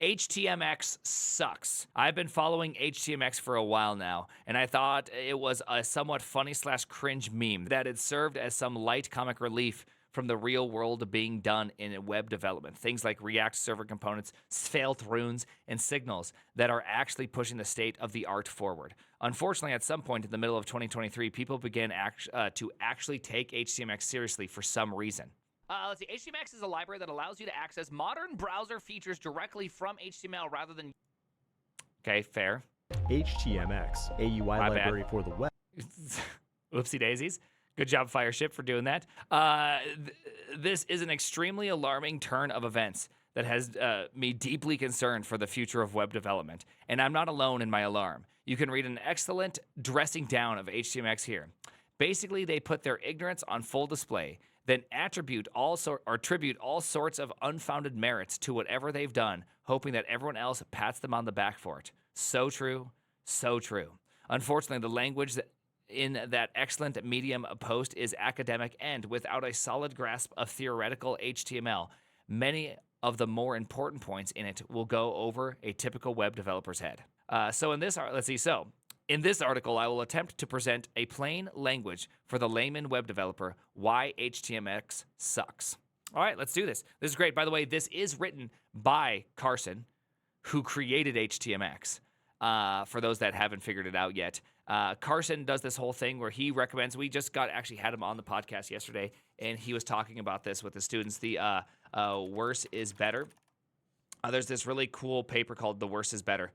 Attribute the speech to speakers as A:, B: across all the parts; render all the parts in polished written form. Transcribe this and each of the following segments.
A: HTMX sucks. I've been following HTMX for a while now, and I thought it was a somewhat funny slash cringe meme that it served as some light comic relief from the real world being done in web development. Things like React server components, Svelte runes, and signals that are actually pushing the state of the art forward. Unfortunately, at some point in the middle of 2023, people began to actually take HTMX seriously for some reason. Let's see. HTMX is a library that allows you to access modern browser features directly from HTML rather than. Okay, fair.
B: HTMX, a UI
A: My
B: library
A: bad.
B: for the web.
A: Oopsie daisies. Good job, Fireship, for doing that. This is an extremely alarming turn of events that has me deeply concerned for the future of web development. And I'm not alone in my alarm. You can read an excellent dressing down of HTMX here. Basically, they put their ignorance on full display, then tribute all sorts of unfounded merits to whatever they've done, hoping that everyone else pats them on the back for it. So true, so true. Unfortunately, the language in that excellent Medium post is academic, and without a solid grasp of theoretical HTML, many of the more important points in it will go over a typical web developer's head. In this article, I will attempt to present a plain language for the layman web developer why HTMX sucks. All right, let's do this. This is great. By the way, this is written by Carson, who created HTMX. For those that haven't figured it out yet, Carson does this whole thing where he recommends. We just had him on the podcast yesterday, and he was talking about this with the students. The worse is better. There's this really cool paper called "The Worse Is Better."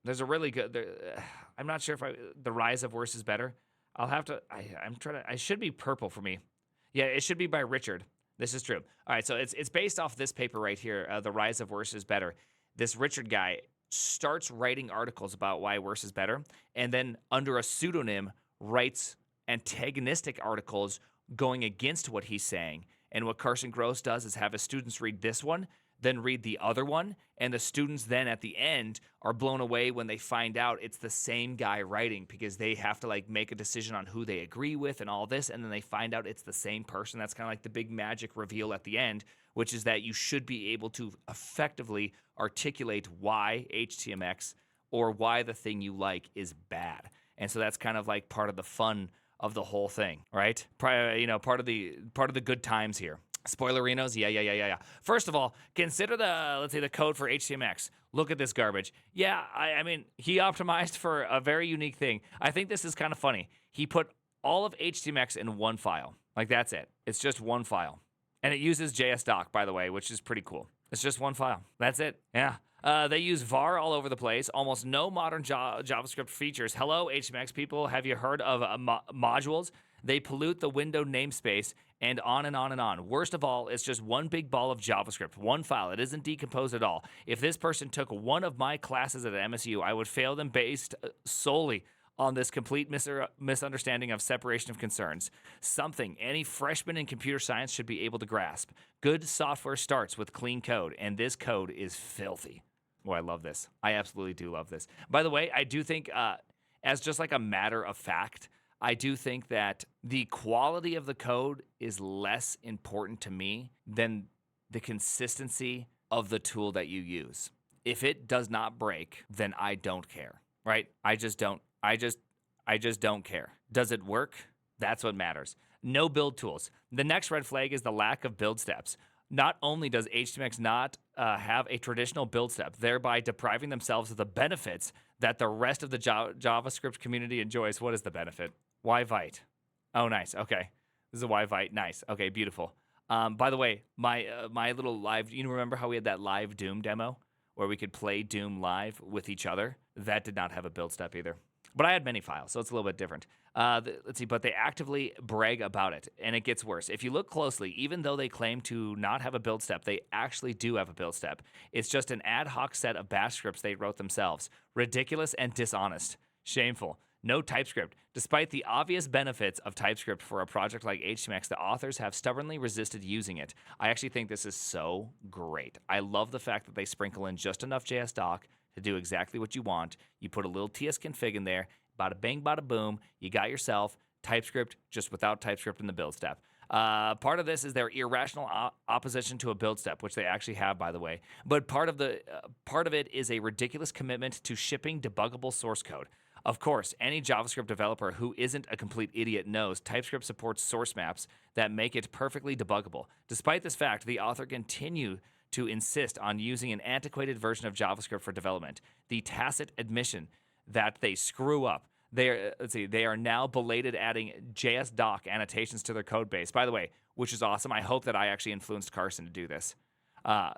A: There's a really good. I'm not sure if the rise of worse is better. I'll have to. I'm trying to. I should be purple for me. Yeah, it should be by Richard. This is true. All right, so it's based off this paper right here. The rise of worse is better. This Richard guy starts writing articles about why worse is better, and then under a pseudonym writes antagonistic articles going against what he's saying. And what Carson Gross does is have his students read this one, then read the other one, and the students then at the end are blown away when they find out it's the same guy writing, because they have to like make a decision on who they agree with and all this, and then they find out it's the same person. That's kind of like the big magic reveal at the end, which is that you should be able to effectively articulate why HTMX or why the thing you like is bad. And so that's kind of like part of the fun of the whole thing, right? Part of the good times here. Spoilerinos, yeah. First of all, consider the code for HTMX. Look at this garbage. Yeah, I mean, he optimized for a very unique thing. I think this is kind of funny. He put all of HTMX in one file. Like, that's it. It's just one file. And it uses JSDoc, by the way, which is pretty cool. It's just one file. That's it. Yeah. They use var all over the place. Almost no modern JavaScript features. Hello, HTMX people. Have you heard of modules? They pollute the window namespace, and on and on and on. Worst of all, it's just one big ball of JavaScript, one file. It isn't decomposed at all. If this person took one of my classes at MSU, I would fail them based solely on this complete misunderstanding of separation of concerns. Something any freshman in computer science should be able to grasp. Good software starts with clean code, and this code is filthy. Oh, I love this. I absolutely do love this. By the way, I do think, as just like a matter of fact, I do think that the quality of the code is less important to me than the consistency of the tool that you use. If it does not break, then I don't care, right? I just don't care. Does it work? That's what matters. No build tools. The next red flag is the lack of build steps. Not only does HTMX not have a traditional build step, thereby depriving themselves of the benefits that the rest of the JavaScript community enjoys. What is the benefit? Why Vite? Oh, nice. Okay. This is a Why Vite. Nice. Okay, beautiful. By the way, my little live, you remember how we had that live Doom demo where we could play Doom live with each other? That did not have a build step either. But I had many files, so it's a little bit different. Let's see, but they actively brag about it, and it gets worse. If you look closely, even though they claim to not have a build step, they actually do have a build step. It's just an ad hoc set of bash scripts they wrote themselves. Ridiculous and dishonest. Shameful. No TypeScript. Despite the obvious benefits of TypeScript for a project like HTMX, the authors have stubbornly resisted using it. I actually think this is so great. I love the fact that they sprinkle in just enough JSDoc to do exactly what you want. You put a little tsconfig in there, bada bing, bada boom, you got yourself TypeScript just without TypeScript in the build step. Part of this is their irrational opposition to a build step, which they actually have, by the way. But part of it is a ridiculous commitment to shipping debuggable source code. Of course, any JavaScript developer who isn't a complete idiot knows TypeScript supports source maps that make it perfectly debuggable. Despite this fact, the author continue to insist on using an antiquated version of JavaScript for development. The tacit admission that they screw up. They are now belated adding JS-doc annotations to their code base. By the way, which is awesome. I hope that I actually influenced Carson to do this. I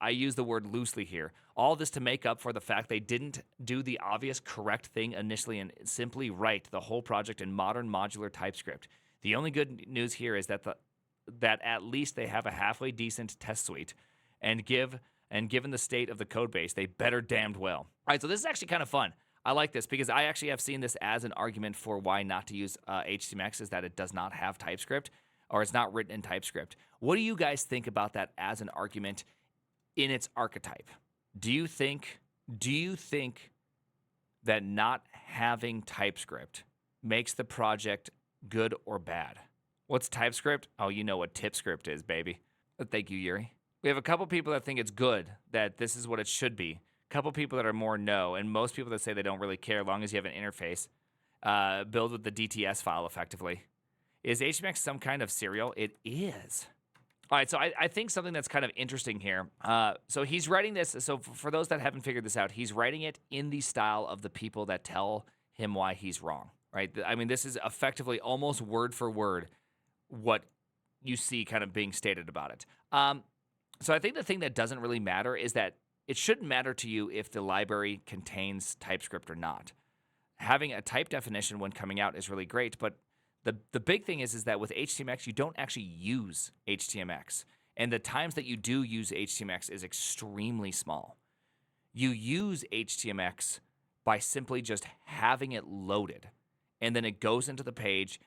A: use the word loosely here. All this to make up for the fact they didn't do the obvious correct thing initially and simply write the whole project in modern modular TypeScript. The only good news here is that at least they have a halfway decent test suite, and given the state of the code base, they better damned well. All right, so this is actually kind of fun. I like this because I actually have seen this as an argument for why not to use HTMX, is that it does not have TypeScript, or it's not written in TypeScript. What do you guys think about that as an argument in its archetype? Do you think that not having TypeScript makes the project good or bad? What's TypeScript? Oh, you know what TypeScript is, baby. Thank you, Yuri. We have a couple people that think it's good, that this is what it should be. A couple people that are more no, and most people that say they don't really care as long as you have an interface. Build with the DTS file effectively. Is HTMX some kind of serial? It is. All right, so I think something that's kind of interesting here. So he's writing this. So for those that haven't figured this out, he's writing it in the style of the people that tell him why he's wrong, right? I mean, this is effectively almost word for word what you see kind of being stated about it. So I think the thing that doesn't really matter is that it shouldn't matter to you if the library contains TypeScript or not. Having a type definition when coming out is really great, but the big thing is that with HTMX, you don't actually use HTMX. And the times that you do use HTMX is extremely small. You use HTMX by simply just having it loaded, and then it goes into the page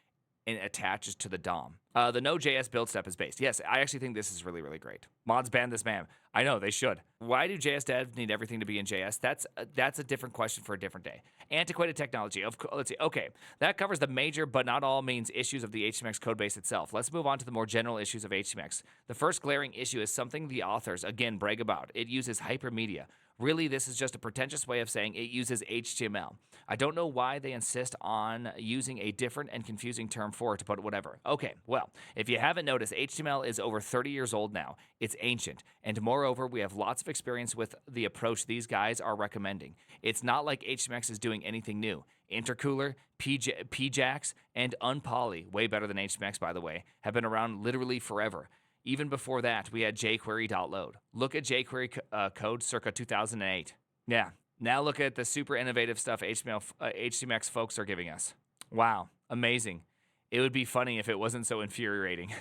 A: and attaches to the DOM. The Node.js build step is based. Yes, I actually think this is really, really great. Mods ban this man. I know, they should. Why do JS devs need everything to be in JS? That's a different question for a different day. Antiquated technology. Let's see. Okay, that covers the major but not all means issues of the HTMX codebase itself. Let's move on to the more general issues of HTMX. The first glaring issue is something the authors, again, brag about. It uses hypermedia. Really, this is just a pretentious way of saying it uses HTML. I don't know why they insist on using a different and confusing term for it, but whatever. Okay, well, if you haven't noticed, HTML is over 30 years old now. It's ancient, and moreover, we have lots of experience with the approach these guys are recommending. It's not like HTMX is doing anything new. Intercooler, PJAX, and Unpoly, way better than HTMX, by the way, have been around literally forever. Even before that, we had jQuery.load. Look at jQuery code circa 2008. Yeah, now look at the super innovative stuff HTMX folks are giving us. Wow, amazing. It would be funny if it wasn't so infuriating.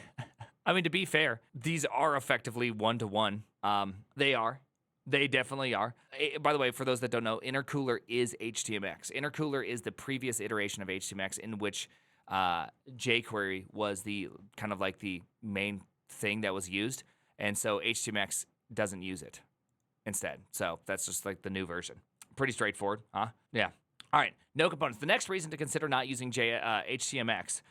A: I mean, to be fair, these are effectively one-to-one. They are. They definitely are. By the way, for those that don't know, Intercooler is HTMX. Intercooler is the previous iteration of HTMX in which jQuery was the kind of like the main thing that was used, and so HTMX doesn't use it instead. So that's just like the new version. Pretty straightforward, huh? Yeah. All right, no components. The next reason to consider not using HTMX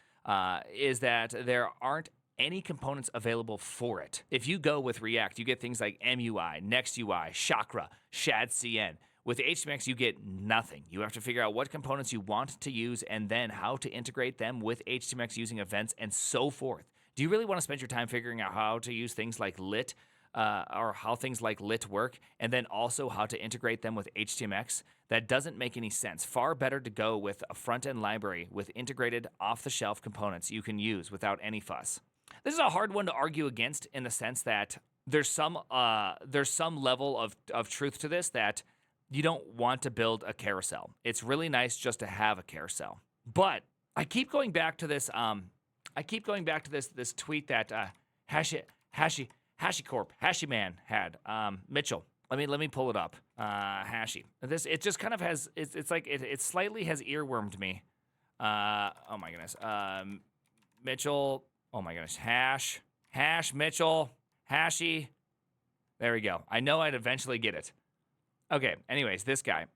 A: is that there aren't any components available for it. If you go with React, you get things like MUI, NextUI, Chakra, ShadCN. With HTMX, you get nothing. You have to figure out what components you want to use and then how to integrate them with HTMX using events and so forth. Do you really want to spend your time figuring out how to use things like lit or how things like lit work, and then also how to integrate them with HTMX? That doesn't make any sense. Far better to go with a front-end library with integrated off-the-shelf components you can use without any fuss. This is a hard one to argue against in the sense that there's some level of truth to this, that you don't want to build a carousel. It's really nice just to have a carousel. But I keep going back to this this tweet that HashiMan had. Mitchell. Let me pull it up. Hashi. It just kind of has it's like it slightly has earwormed me. Oh my goodness. Mitchell. Oh my goodness. Hash Mitchell. Hashi. There we go. I know I'd eventually get it. Okay. Anyways, this guy.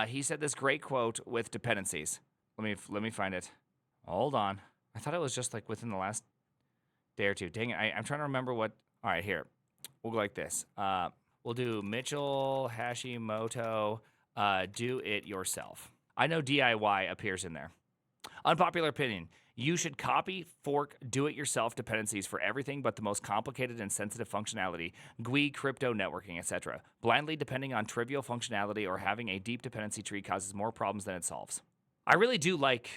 A: He said this great quote with dependencies. Let me find it. Hold on. I thought it was just like within the last day or two. Dang it. I'm trying to remember what. All right, here. We'll go like this. We'll do Mitchell Hashimoto do it yourself. I know DIY appears in there. Unpopular opinion. You should copy, fork, do-it-yourself dependencies for everything but the most complicated and sensitive functionality, GUI, crypto, networking, etc. Blindly depending on trivial functionality or having a deep dependency tree causes more problems than it solves. I really do like,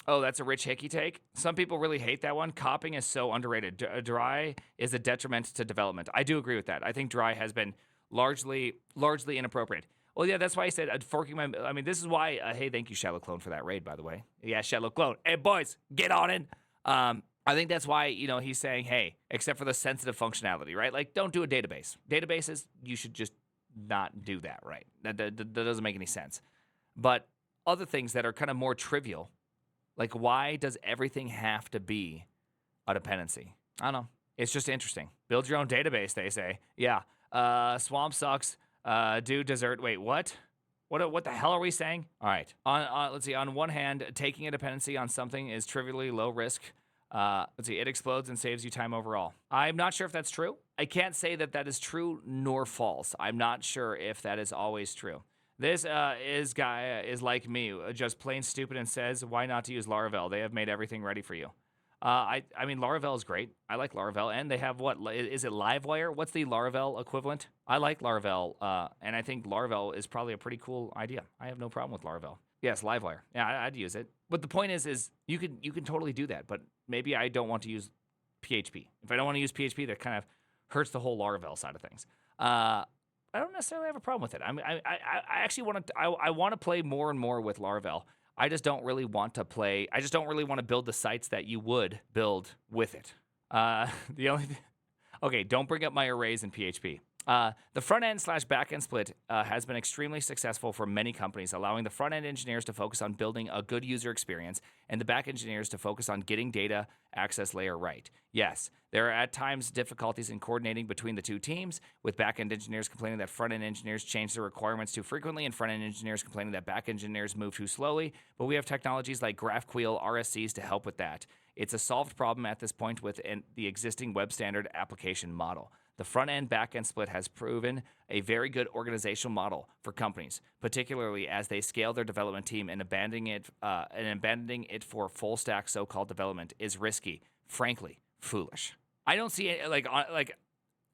A: oh, that's a Rich Hickey take. Some people really hate that one. Copying is so underrated. Dry is a detriment to development. I do agree with that. I think dry has been largely inappropriate. Well, yeah, that's why I said forking my. I mean, this is why. Hey, thank you, Shallow Clone, for that raid, by the way. Yeah, Shallow Clone. Hey, boys, get on in. I think that's why he's saying, hey, except for the sensitive functionality, right? Like, don't do a database. Databases, you should just not do that, right? That doesn't make any sense. But other things that are kind of more trivial, like why does everything have to be a dependency? I don't know. It's just interesting. Build your own database, they say. Yeah. Swamp sucks. Do dessert. Wait, what? What the hell are we saying? All right. Let's see. On one hand, taking a dependency on something is trivially low risk. Let's see. It explodes and saves you time overall. I'm not sure if that's true. I can't say that is true nor false. I'm not sure if that is always true. This guy is like me, just plain stupid and says, why not to use Laravel? They have made everything ready for you. I mean, Laravel is great. I like Laravel. And they have what? Is it Livewire? What's the Laravel equivalent? I like Laravel. And I think Laravel is probably a pretty cool idea. I have no problem with Laravel. Yes, Livewire. Yeah, I'd use it. But the point is you can totally do that. But maybe I don't want to use PHP. If I don't want to use PHP, that kind of hurts the whole Laravel side of things. I don't necessarily have a problem with it. I actually want to. I want to play more and more with Laravel. I just don't really want to play. I just don't really want to build the sites that you would build with it. Okay, don't bring up my arrays in PHP. The front end / back end split has been extremely successful for many companies, allowing the front end engineers to focus on building a good user experience and the back engineers to focus on getting data access layer right. Yes, there are at times difficulties in coordinating between the two teams, with back end engineers complaining that front end engineers change their requirements too frequently and front end engineers complaining that back engineers move too slowly. But we have technologies like GraphQL RSCs to help with that. It's a solved problem at this point with the existing web standard application model. The front-end, back-end split has proven a very good organizational model for companies, particularly as they scale their development team, and abandoning it for full-stack so-called development is risky, frankly, foolish. I don't see it,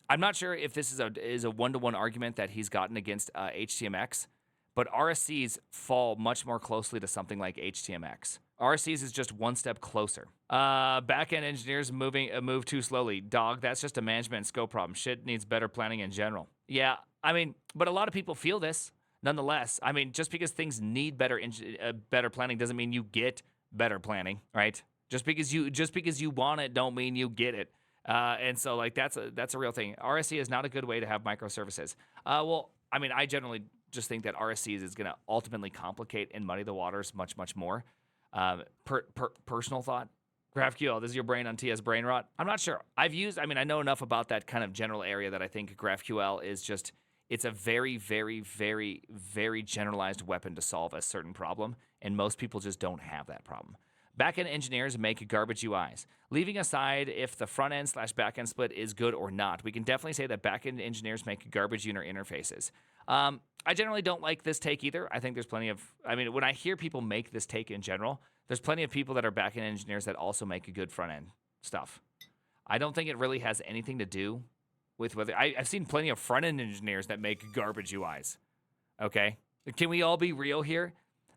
A: I'm not sure if this is a one-to-one argument that he's gotten against HTMX, but RSCs fall much more closely to something like HTMX. RSCs is just one step closer. Back-end engineers move too slowly. Dog, that's just a management and scope problem. Shit needs better planning in general. Yeah, I mean, but a lot of people feel this. Nonetheless, I mean, just because things need better planning doesn't mean you get better planning, right? Just because you want it, don't mean you get it. And so, like, that's a real thing. RSC is not a good way to have microservices. Well, I mean, I generally just think that RSCs is going to ultimately complicate and muddy the waters much, much more. Personal thought. GraphQL, this is your brain on TS brain rot? I'm not sure. I know enough about that kind of general area that I think GraphQL is just, it's a very, very, very, very generalized weapon to solve a certain problem, and most people just don't have that problem. Backend engineers make garbage UIs. Leaving aside if the front end / backend split is good or not, we can definitely say that backend engineers make garbage user interfaces. I generally don't like this take either. I think there's plenty of, when I hear people make this take in general, there's plenty of people that are backend engineers that also make a good front end stuff. I don't think it really has anything to do with whether, I've seen plenty of front end engineers that make garbage UIs. Okay? Can we all be real here?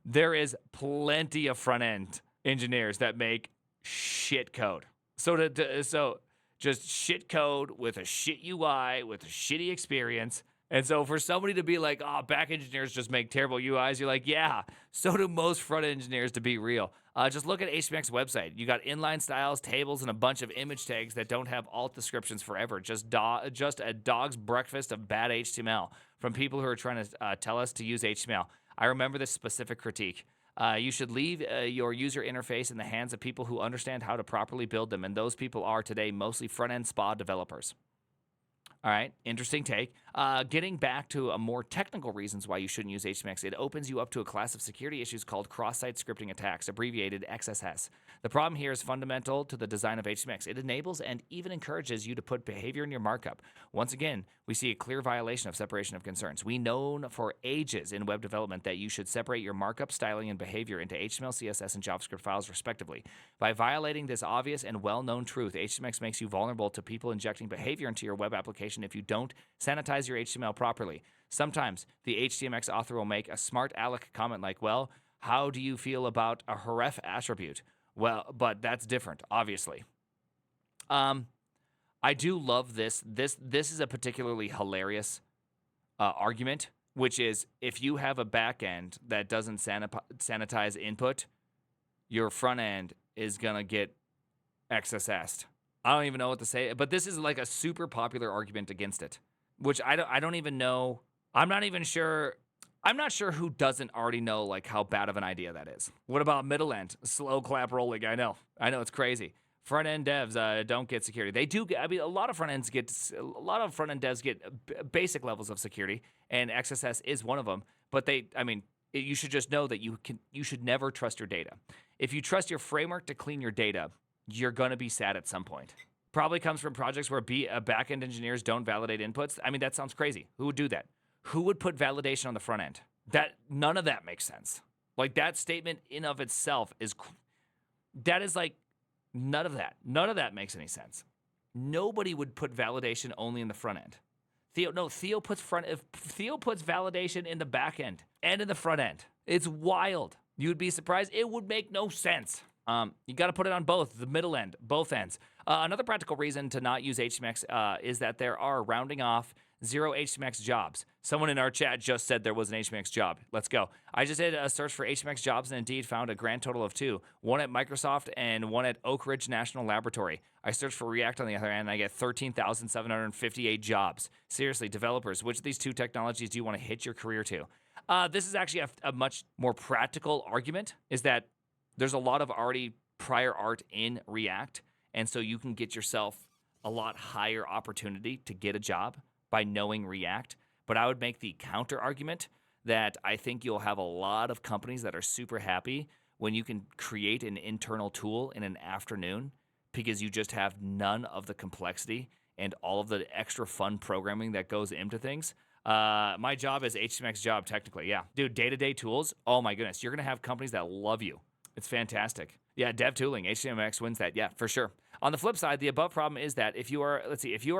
A: There is plenty of front end engineers that make shit code. So just shit code with a shit UI, with a shitty experience. And so for somebody to be like, oh, back engineers just make terrible UIs, you're like, yeah, so do most front engineers, to be real. Just look at HTMX website. You got inline styles, tables, and a bunch of image tags that don't have alt descriptions forever. Just a dog's breakfast of bad HTML from people who are trying to tell us to use HTML. I remember this specific critique. You should leave your user interface in the hands of people who understand how to properly build them, and those people are today mostly front-end SPA developers. All right, interesting take. Getting back to a more technical reasons why you shouldn't use HTMX, it opens you up to a class of security issues called cross-site scripting attacks, abbreviated XSS. The problem here is fundamental to the design of HTMX. It enables and even encourages you to put behavior in your markup. Once again, we see a clear violation of separation of concerns. We known for ages in web development that you should separate your markup, styling, and behavior into HTML, CSS, and JavaScript files, respectively. By violating this obvious and well-known truth, HTMX makes you vulnerable to people injecting behavior into your web application if you don't sanitize your HTML properly. Sometimes the HTMX author will make a smart aleck comment like, well, how do you feel about a href attribute? Well, but that's different, obviously. I do love this. This is a particularly hilarious argument, which is if you have a back end that doesn't sanitize input, your front end is going to get XSS'd. I don't even know what to say, but this is like a super popular argument against it, which I don't even know. I'm not even sure. I'm not sure who doesn't already know like how bad of an idea that is. What about middle end? Slow clap rolling. I know it's crazy. Front end devs don't get security. They do. I mean, a lot of front end devs get basic levels of security, and XSS is one of them. But you should just know that you should never trust your data. If you trust your framework to clean your data, you're going to be sad at some point. Probably comes from projects where back-end engineers don't validate inputs. I mean, that sounds crazy. Who would do that? Who would put validation on the front end? None of that makes sense. Like, that statement in of itself is like none of that makes any sense. Nobody would put validation only in the front end. Theo puts validation in the back end and in the front end. It's wild. You'd be surprised. It would make no sense. You got to put it on both, the middle end, both ends. Another practical reason to not use HTMX is that there are rounding off 0 HTMX jobs. Someone in our chat just said there was an HTMX job. Let's go. I just did a search for HTMX jobs and indeed found a grand total of 2. One at Microsoft and one at Oak Ridge National Laboratory. I searched for React on the other end and I get 13,758 jobs. Seriously, developers, which of these two technologies do you want to hitch your career to? This is actually a much more practical argument, is that there's a lot of already prior art in React, and so you can get yourself a lot higher opportunity to get a job by knowing React. But I would make the counter argument that I think you'll have a lot of companies that are super happy when you can create an internal tool in an afternoon because you just have none of the complexity and all of the extra fun programming that goes into things. My job is HTMX job, technically, yeah. Dude, day-to-day tools, oh my goodness, you're going to have companies that love you. It's fantastic. Yeah, dev tooling, HTMX wins that. Yeah, for sure. On the flip side, the above problem is that if you are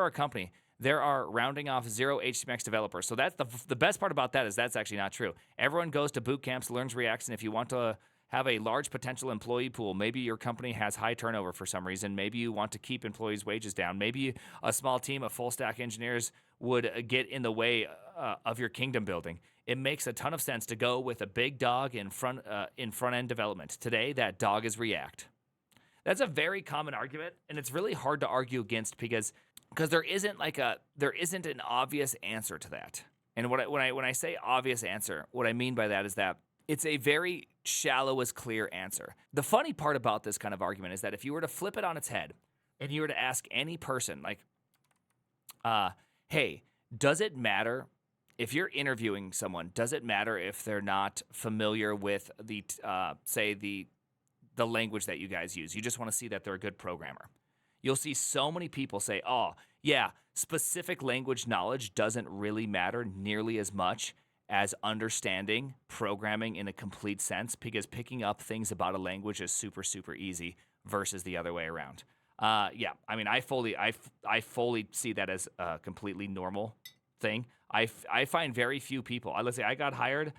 A: a company, there are rounding off 0 HTMX developers. So that's the best part about that is that's actually not true. Everyone goes to boot camps, learns React, and if you want to have a large potential employee pool, maybe your company has high turnover for some reason, maybe you want to keep employees' wages down, maybe a small team of full stack engineers would get in the way of your kingdom building. It makes a ton of sense to go with a big dog in front end development. Today, that dog is React. That's a very common argument, and it's really hard to argue against because there isn't an obvious answer to that. And when I say obvious answer, what I mean by that is that it's a very shallow as clear answer. The funny part about this kind of argument is that if you were to flip it on its head and you were to ask any person, like, hey, does it matter if you're interviewing someone, does it matter if they're not familiar with the language that you guys use? You just want to see that they're a good programmer. You'll see so many people say, oh, yeah, specific language knowledge doesn't really matter nearly as much as understanding programming in a complete sense, because picking up things about a language is super, super easy versus the other way around. Yeah, I mean, I fully see that as a completely normal thing. I find very few people. Let's say I got hired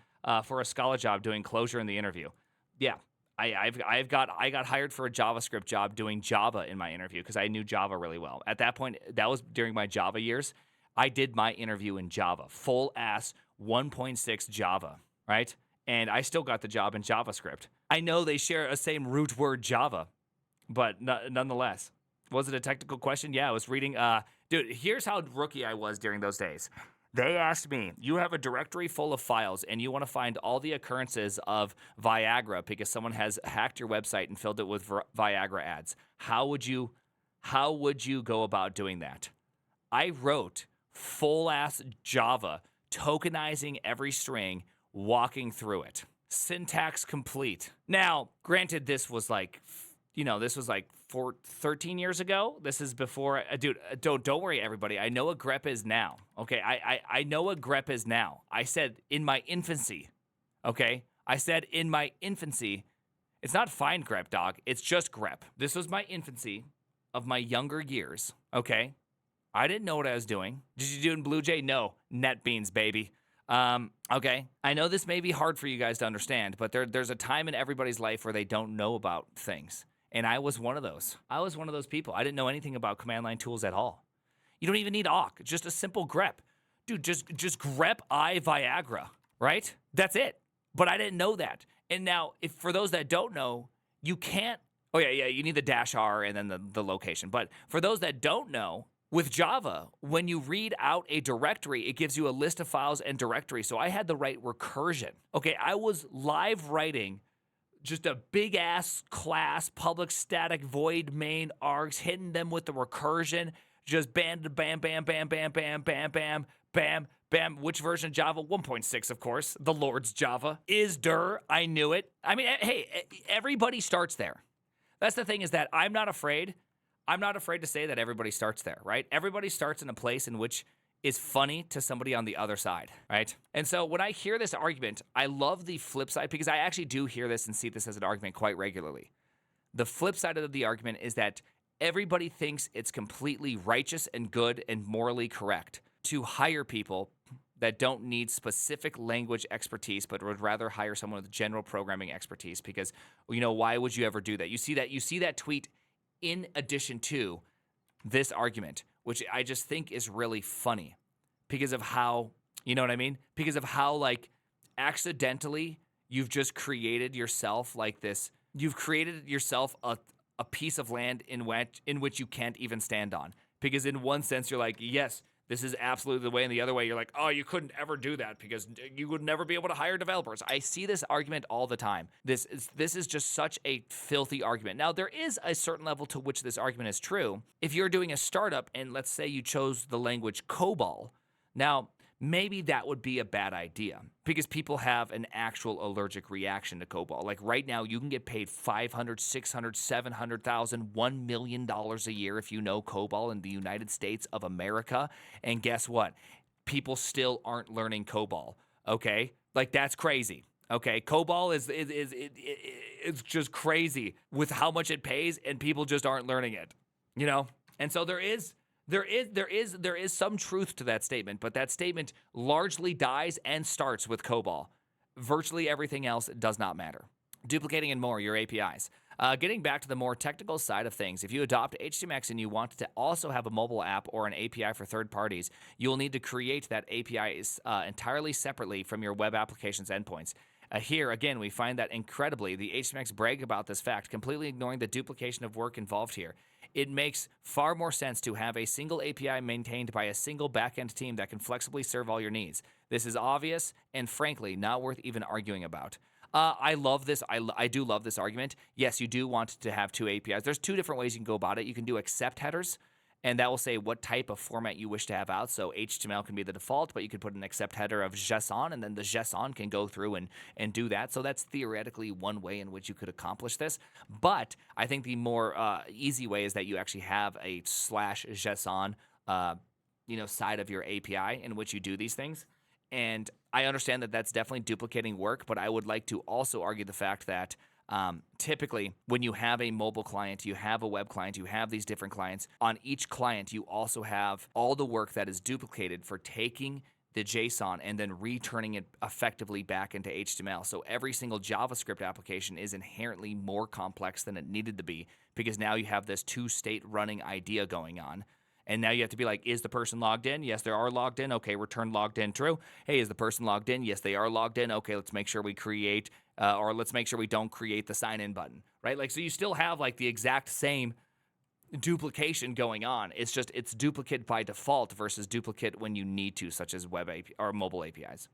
A: for a Scala job doing Clojure in the interview. Yeah, I got hired for a JavaScript job doing Java in my interview because I knew Java really well. At that point, that was during my Java years. I did my interview in Java, full ass 1.6 Java, right? And I still got the job in JavaScript. I know they share a same root word Java, but nonetheless. Was it a technical question? Yeah, I was reading. Dude, here's how rookie I was during those days. They asked me, you have a directory full of files and you want to find all the occurrences of Viagra because someone has hacked your website and filled it with Viagra ads. How would you go about doing that? I wrote full ass Java, tokenizing every string, walking through it. Syntax complete. Now, granted, this was like 13 years ago. This is before, dude, don't worry, everybody. I know what grep is now, okay? I know what grep is now. I said in my infancy, okay? I said in my infancy. It's not fine grep, dog. It's just grep. This was my infancy of my younger years, okay? I didn't know what I was doing. Did you do it in BlueJ? No. NetBeans, baby. Okay. I know this may be hard for you guys to understand, but there's a time in everybody's life where they don't know about things. And I was one of those. I was one of those people. I didn't know anything about command line tools at all. You don't even need awk. Just a simple grep. Dude, just grep I Viagra, right? That's it. But I didn't know that. And now, if for those that don't know, you can't. Oh, yeah, you need the -r and then the location. But for those that don't know, with Java, when you read out a directory, it gives you a list of files and directories. So I had the right recursion. Okay, I was live writing just a big ass class, public static void main args, hitting them with the recursion, just bam, bam, bam, bam, bam, bam, bam, bam, bam, bam. Which version of Java? 1.6, of course. The Lord's Java. Is dir. I knew it. I mean, hey, everybody starts there. That's the thing, is that I'm not afraid to say that everybody starts there, right? Everybody starts in a place in which is funny to somebody on the other side, right? And so when I hear this argument, I love the flip side, because I actually do hear this and see this as an argument quite regularly. The flip side of the argument is that everybody thinks it's completely righteous and good and morally correct to hire people that don't need specific language expertise, but would rather hire someone with general programming expertise, because, why would you ever do that? You see that tweet in addition to this argument, which I just think is really funny because of how, you know what I mean? Because of how, like, accidentally you've just created yourself like this. You've created yourself a piece of land in which you can't even stand on. Because in one sense, you're like, yes, this is absolutely the way. And the other way, you're like, oh, you couldn't ever do that because you would never be able to hire developers. I see this argument all the time. This is just such a filthy argument. Now, there is a certain level to which this argument is true. If you're doing a startup and let's say you chose the language COBOL, now maybe that would be a bad idea because people have an actual allergic reaction to COBOL. Like right now, you can get paid $500,000, $600,000, $700,000, $1 million a year if you know COBOL in the United States of America. And guess what? People still aren't learning COBOL. Okay, like that's crazy. Okay, COBOL it's just crazy with how much it pays, and people just aren't learning it. And so there is some truth to that statement, but that statement largely dies and starts with COBOL. Virtually everything else does not matter. Duplicating and more, your APIs. Getting back to the more technical side of things, if you adopt HTMX and you want to also have a mobile app or an API for third parties, you'll need to create that API entirely separately from your web application's endpoints. Here, again, we find that incredibly, the HTMX brag about this fact, completely ignoring the duplication of work involved here. It makes far more sense to have a single API maintained by a single backend team that can flexibly serve all your needs. This is obvious and, frankly, not worth even arguing about. I love this. I do love this argument. Yes, you do want to have two APIs. There's two different ways you can go about it. You can do accept headers, and that will say what type of format you wish to have out. So HTML can be the default, but you could put an accept header of JSON, and then the JSON can go through and do that. So that's theoretically one way in which you could accomplish this. But I think the more easy way is that you actually have a /JSON side of your API in which you do these things. And I understand that that's definitely duplicating work, but I would like to also argue the fact that typically, when you have a mobile client, you have a web client, you have these different clients. On each client, you also have all the work that is duplicated for taking the JSON and then returning it effectively back into HTML. So every single JavaScript application is inherently more complex than it needed to be because now you have this two-state running idea going on. And now you have to be like, is the person logged in? Yes, they are logged in. Okay, return logged in, true. Hey, is the person logged in? Yes, they are logged in. Okay, let's make sure we create, or let's make sure we don't create the sign in button, right? Like, so you still have like the exact same duplication going on. It's just, it's duplicate by default versus duplicate when you need to, such as web API or mobile APIs.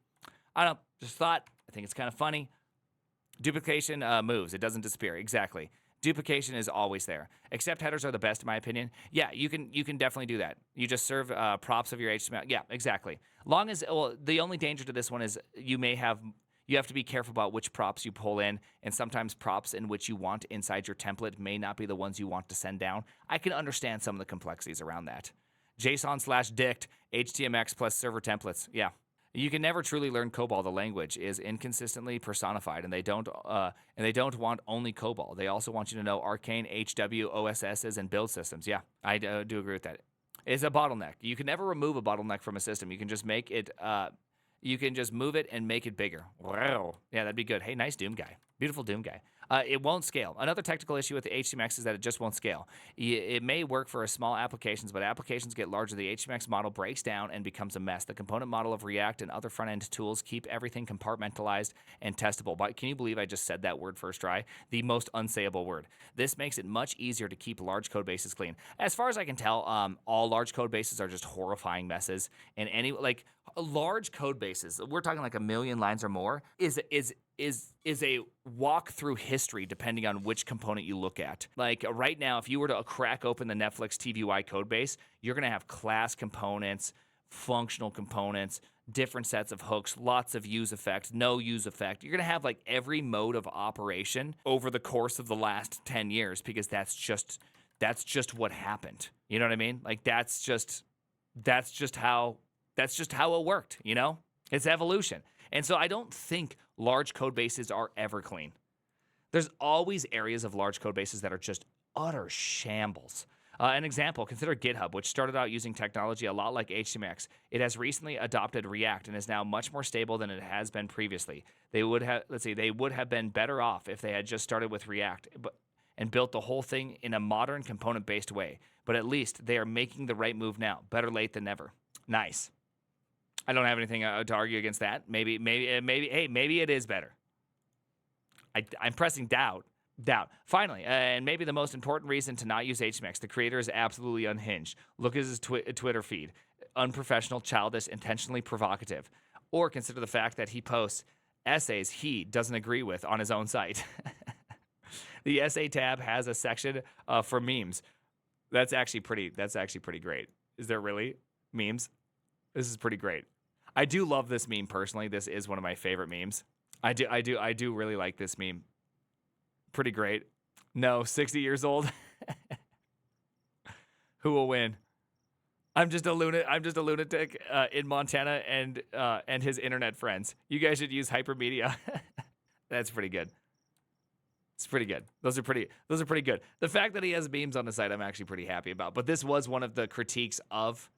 A: I don't know, just thought, I think it's kind of funny. Duplication moves, it doesn't disappear, exactly. Duplication is always there. Except headers are the best in my opinion. Yeah, you can definitely do that. You just serve props of your HTML. Yeah, exactly. Long as the only danger to this one is you have to be careful about which props you pull in, and sometimes props in which you want inside your template may not be the ones you want to send down. I can understand some of the complexities around that. JSON/dict, HTMX plus server templates. Yeah. You can never truly learn COBOL. The language is inconsistently personified, and they don't want only COBOL. They also want you to know arcane HW, OSSs, and build systems. Yeah, I do agree with that. It's a bottleneck. You can never remove a bottleneck from a system. You can just make it. You can just move it and make it bigger. Wow. Yeah, that'd be good. Hey, nice Doom guy. Beautiful Doom guy. It won't scale. Another technical issue with the HTMX is that it just won't scale. It may work for small applications, but applications get larger. The HTMX model breaks down and becomes a mess. The component model of React and other front-end tools keep everything compartmentalized and testable. But can you believe I just said that word first try? The most unsayable word. This makes it much easier to keep large code bases clean. As far as I can tell, all large code bases are just horrifying messes. And large code bases, we're talking like 1 million lines or more, is a walk through history depending on which component you look at. Like right now, if you were to crack open the Netflix TVY code base, you're gonna have class components, functional components, different sets of hooks, lots of use effect, no use effect. You're gonna have like every mode of operation over the course of the last 10 years because that's just what happened. You know what I mean? Like that's just how it worked, you know? It's evolution. And so I don't think large code bases are ever clean. There's always areas of large code bases that are just utter shambles. An example, consider GitHub, which started out using technology a lot like HTMX. It has recently adopted React and is now much more stable than it has been previously. They would have been better off if they had just started with React and built the whole thing in a modern component-based way. But at least they are making the right move now. Better late than never. Nice. I don't have anything to argue against that. Maybe it is better. I'm pressing doubt. Finally, and maybe the most important reason to not use HTMX, the creator is absolutely unhinged. Look at his Twitter feed. Unprofessional, childish, intentionally provocative. Or consider the fact that he posts essays he doesn't agree with on his own site. The essay tab has a section for memes. That's actually pretty great. Is there really memes? This is pretty great. I do love this meme personally. This is one of my favorite memes. I do really like this meme. Pretty great. No, 60 years old. Who will win? I'm just a lunatic in Montana and his internet friends. You guys should use Hypermedia. That's pretty good. It's pretty good. Those are pretty good. The fact that he has memes on the site, I'm actually pretty happy about. But this was one of the critiques of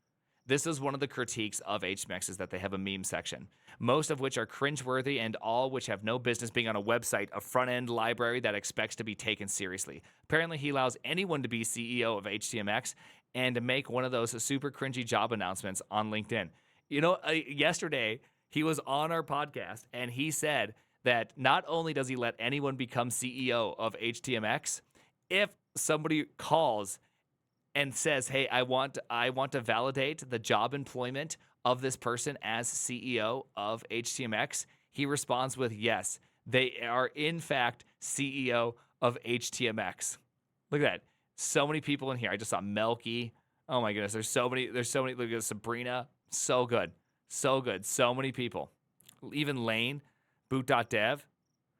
A: HTMX is that they have a meme section, most of which are cringeworthy and all which have no business being on a website, a front-end library that expects to be taken seriously. Apparently, he allows anyone to be CEO of HTMX and to make one of those super cringy job announcements on LinkedIn. You know, yesterday, he was on our podcast, and he said that not only does he let anyone become CEO of HTMX, if somebody calls and says, hey, I want to validate the job employment of this person as CEO of HTMX, he responds with, yes, they are in fact CEO of HTMX. Look at that. So many people in here. I just saw Melky. Oh my goodness. There's so many. Look at Sabrina. So good. So many people. Even Lane, boot.dev,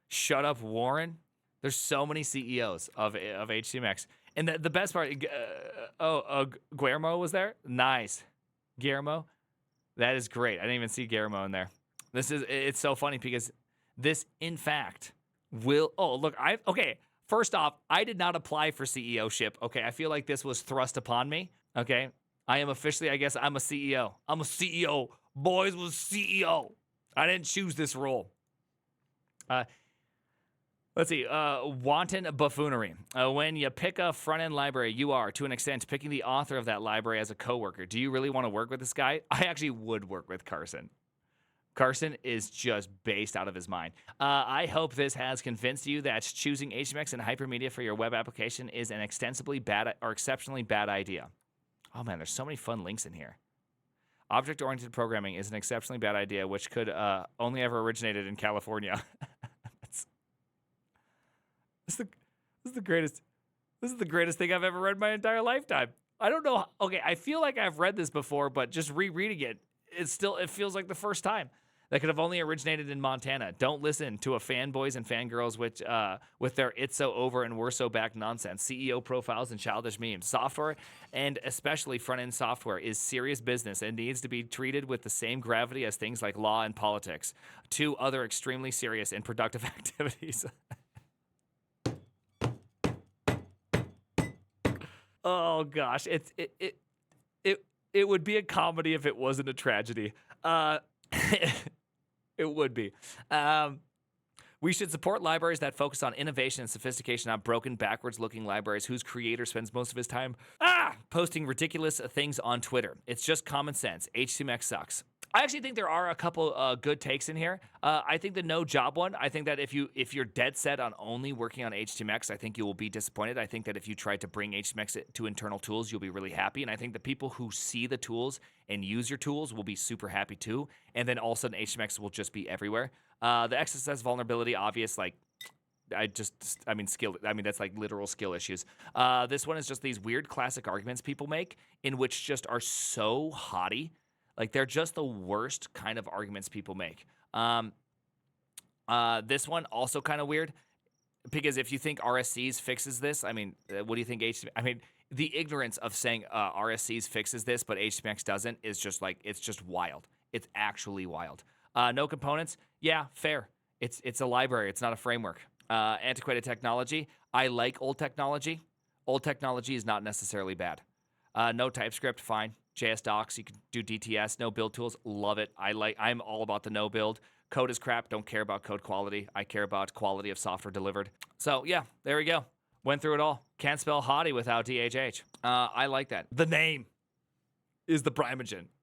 A: Shut Up Warren. There's so many CEOs of HTMX. And the best part, Guillermo was there? Nice. Guillermo? That is great. I didn't even see Guillermo in there. It's so funny because this, in fact, first off, I did not apply for CEOship. Okay, I feel like this was thrust upon me. Okay, I am officially, I guess I'm a CEO. I'm a CEO. Boys was CEO. I didn't choose this role. Let's see, wanton buffoonery. When you pick a front-end library, you are, to an extent, picking the author of that library as a coworker. Do you really want to work with this guy? I actually would work with Carson. Carson is just based out of his mind. I hope this has convinced you that choosing HTMX and Hypermedia for your web application is an extensively bad or exceptionally bad idea. Oh man, there's so many fun links in here. Object-oriented programming is an exceptionally bad idea, which could only ever originated in California. It's This is the greatest. This is the greatest thing I've ever read in my entire lifetime. I don't know. Okay, I feel like I've read this before, but just rereading it, it feels like the first time. That could have only originated in Montana. Don't listen to a fanboys and fangirls with their "it's so over and we're so back" nonsense. CEO profiles and childish memes. Software, and especially front-end software, is serious business and needs to be treated with the same gravity as things like law and politics. Two other extremely serious and productive activities. Oh gosh, it would be a comedy if it wasn't a tragedy. It would be. We should support libraries that focus on innovation and sophistication, not broken, backwards-looking libraries whose creator spends most of his time posting ridiculous things on Twitter. It's just common sense. HTMX sucks. I actually think there are a couple good takes in here. I think the no job one, I think that if you're dead set on only working on HTMX, I think you will be disappointed. I think that if you try to bring HTMX to internal tools, you'll be really happy. And I think the people who see the tools and use your tools will be super happy too. And then all of a sudden HTMX will just be everywhere. The XSS vulnerability, obvious, like skill. I mean, that's like literal skill issues. This one is just these weird classic arguments people make in which just are so haughty. Like, they're just the worst kind of arguments people make. This one also kind of weird, because if you think RSCs fixes this, I mean, what do you think HTMX? I mean, the ignorance of saying RSCs fixes this, but HTMX doesn't is just like, it's just wild. It's actually wild. No components? Yeah, fair. It's a library. It's not a framework. Antiquated technology? I like old technology. Old technology is not necessarily bad. No TypeScript? Fine. JS docs, you can do DTS, no build tools, love it. I'm all about the no build. Code is crap, don't care about code quality. I care about quality of software delivered. So yeah, there we go. Went through it all. Can't spell hottie without DHH. I like that. The name is the Primogen.